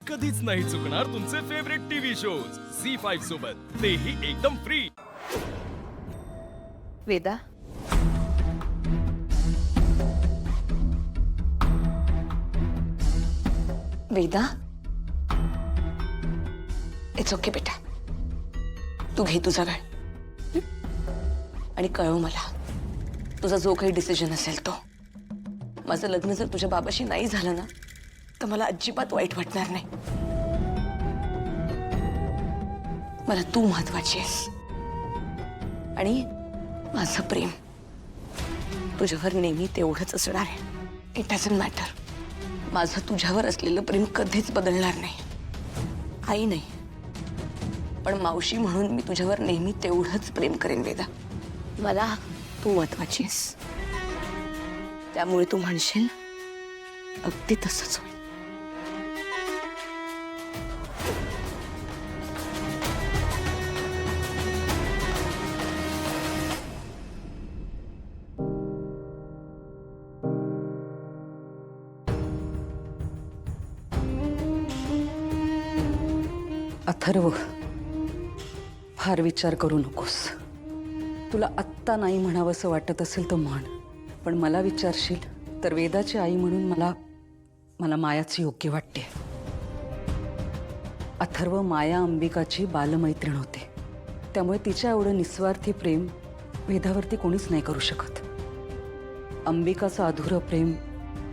कधीच नाही चुकणार तुमचे फेवरेट टीव्ही शोज झी5 सोबत, तेही एकदम free. Veda, Veda, it's okay बेटा, तू घे तुझा वेळ आणि कळव मला तुझा जो काही डिसिजन असेल तो। माझं लग्न जर तुझ्या बाबाशी नाही झालं ना तर मला अजिबात वाईट वाटणार नाही। मला तू महत्वाची आहेस आणि माझं प्रेम तुझ्यावर नेहमी तेवढंच असणार आहे। इट डझंट मॅटर, माझं तुझ्यावर असलेलं प्रेम कधीच बदलणार नाही। आई नाही पण मावशी म्हणून मी तुझ्यावर नेहमी तेवढंच प्रेम करेन वेदा। मला तू महत्वाची आहेस, त्यामुळे तू म्हणशील अगदी तसंच होईल। अथर्व, फार विचार करू नकोस। तुला आत्ता नाही म्हणावंसं वाटत असेल तर म्हण, पण मला विचारशील तर वेदाची आई म्हणून मला मायाच योग्य वाटते। अथर्व माया अंबिकाची बालमैत्रीण होते, त्यामुळे तिच्या एवढं निस्वार्थी प्रेम वेदावरती कोणीच नाही करू शकत। अंबिकाचं अधुरं प्रेम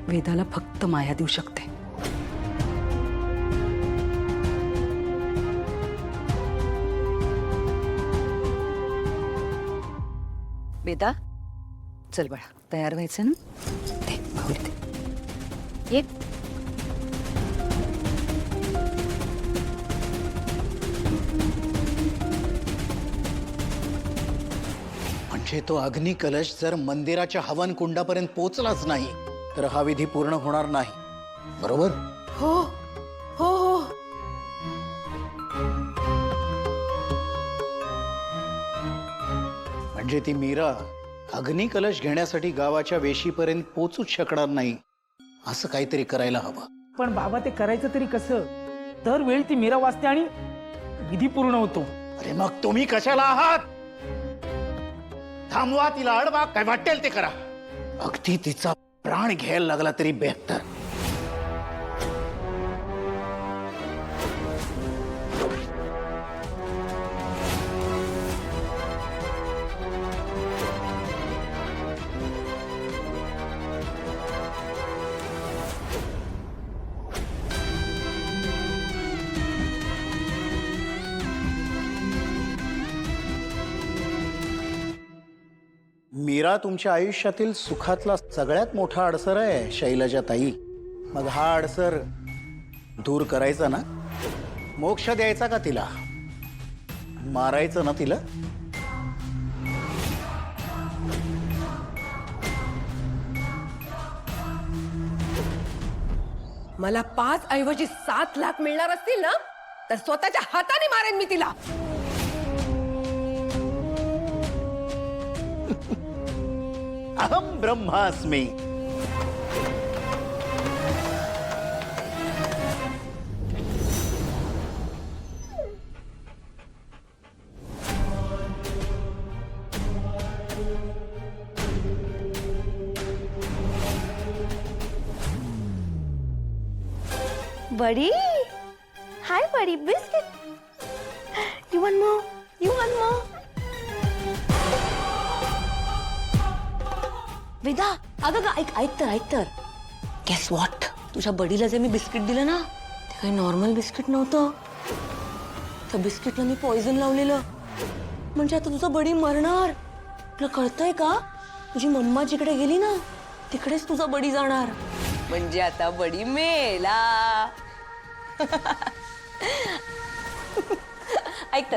वेदाला फक्त माया देऊ शकते। वेदा, चल बाळा, तयार व्हायचं ना? दे बाहुली दे, ये। म्हणजे तो अग्नी कलश जर मंदिराच्या हवन कुंडापर्यंत पोहोचलाच नाही तर हा विधी पूर्ण होणार नाही, बरोबर? हो हो हो, म्हणजे ती मीरा अग्नी कलश घेण्यासाठी गावाच्या वेशीपर्यंत पोहोचूच शकणार नाही, असं काहीतरी करायला हवं। पण बाबा ते करायचं तरी कसं? दरवेळी ती मीरा वाजते आणि विधी पूर्ण होतो। अरे मग तुम्ही कशाला आहात? थांबवा तिला, अडवा, काय वाटेल ते करा। अगदी तिचा प्राण घ्यायला लागला तरी बेहतर। मीरा तुमच्या आयुष्यातील सुखातला सगळ्यात मोठा अडसर आहे शैलजा ताई। मग हा अडसर दूर करायचा ना? मोक्ष द्यायचा का तिला? मारायचं ना तिला? मला 5 ऐवजी 7 लाख मिळणार असतील ना तर स्वतःच्या हाताने मारेन मी तिला। अहम ब्रह्मास्मी। Buddy, hi buddy, biscuit. You want more? You want more? Veda, अगं ऐक तर गेस व्हॉट, तुझ्या बडीला जे मी बिस्किट दिलं ना ते काही नॉर्मल बिस्किट नव्हतं। त्या बिस्किटला मी पॉइझन लावलेलं, म्हणजे आता तुझा बडी मरणार। तुला कळतंय का? तुझी मम्मा जिकडे गेली ना तिकडेच तुझा बडी जाणार, म्हणजे आता बडी मेला। ऐक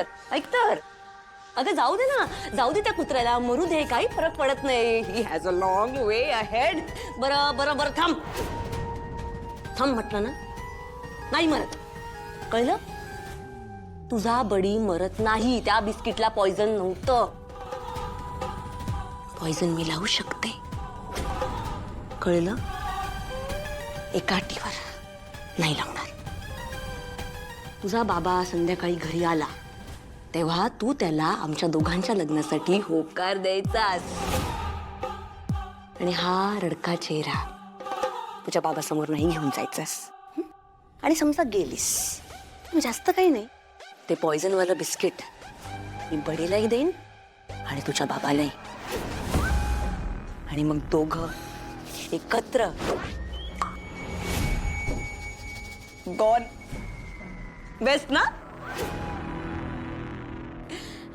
तर अगं जाऊ दे ना, जाऊ दे त्या कुत्र्याला, मरू दे, काही फरक पडत नाही। He has a long way ahead. बरं थांब म्हटलं ना, नाही मरत, कळलं? तुझा बडी मरत नाही, त्या बिस्किटला पॉइझन नव्हतं। पॉइझन मी लावू शकते, कळलं? एका अटीवर, नाही लावणार। तुझा बाबा संध्याकाळी घरी आला तेव्हा तू त्याला आमच्या दोघांच्या लग्नासाठी होकार द्यायचास. आणि हा रडका चेहरा तुझ्या बाबासमोर नाही घेऊन जायचास. आणि समजा गेलीस, मग जास्त काही नाही, ते पॉइझनवालं बिस्किट मी बडीलाही देईन आणि तुझ्या बाबालाही. आणि मग दोघं एकत्र गॉन बेस्ट ना.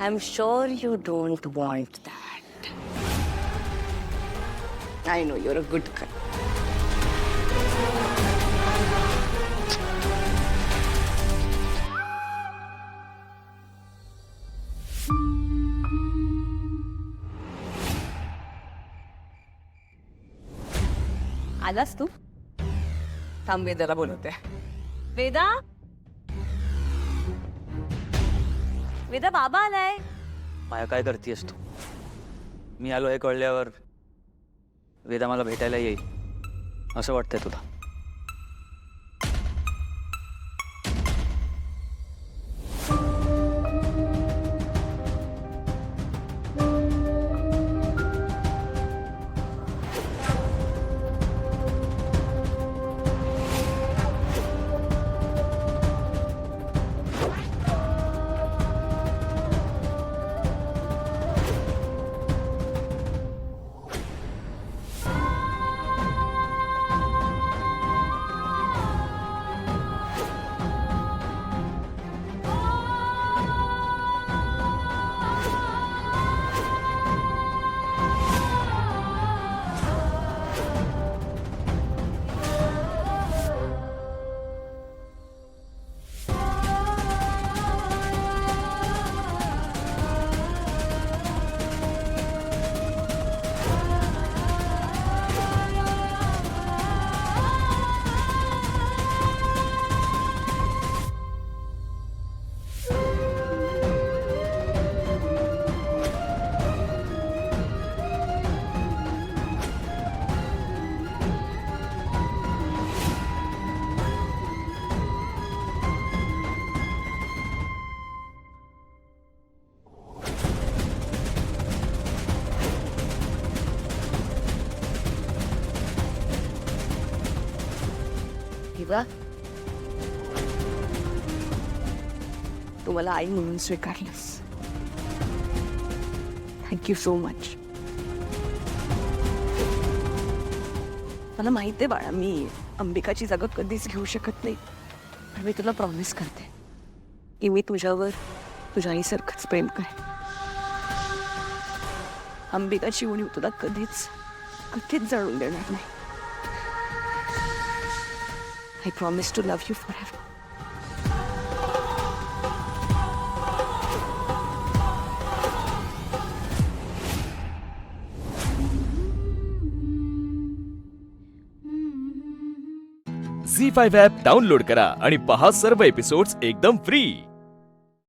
I am sure you don't want that. I know your a good girl. आलास तू? थांब, वेदाला बोलवते. वेदा, वेदा, बाबा आलाय. माया, काय करतेस तू? मी आलो हे कळल्यावर वेदा मला भेटायला येईल असं वाटतंय तुला? वेदा, तू मला आई म्हणून स्वीकारलंस. Thank you so much. मला माहिती आहे बाळा, मी अंबिकाची जागा कधीच घेऊ शकत नाही, पण मी तुला प्रॉमिस करते की मी तुझ्यावर तुझ्या आईसारखंच प्रेम करेन. अंबिकाची उणीव तुला कधीच कधीच जाणून देणार नाही. I promise to love you forever. झी5 ॲप डाउनलोड करा आणि पहा सर्व एपिसोड्स एकदम फ्री.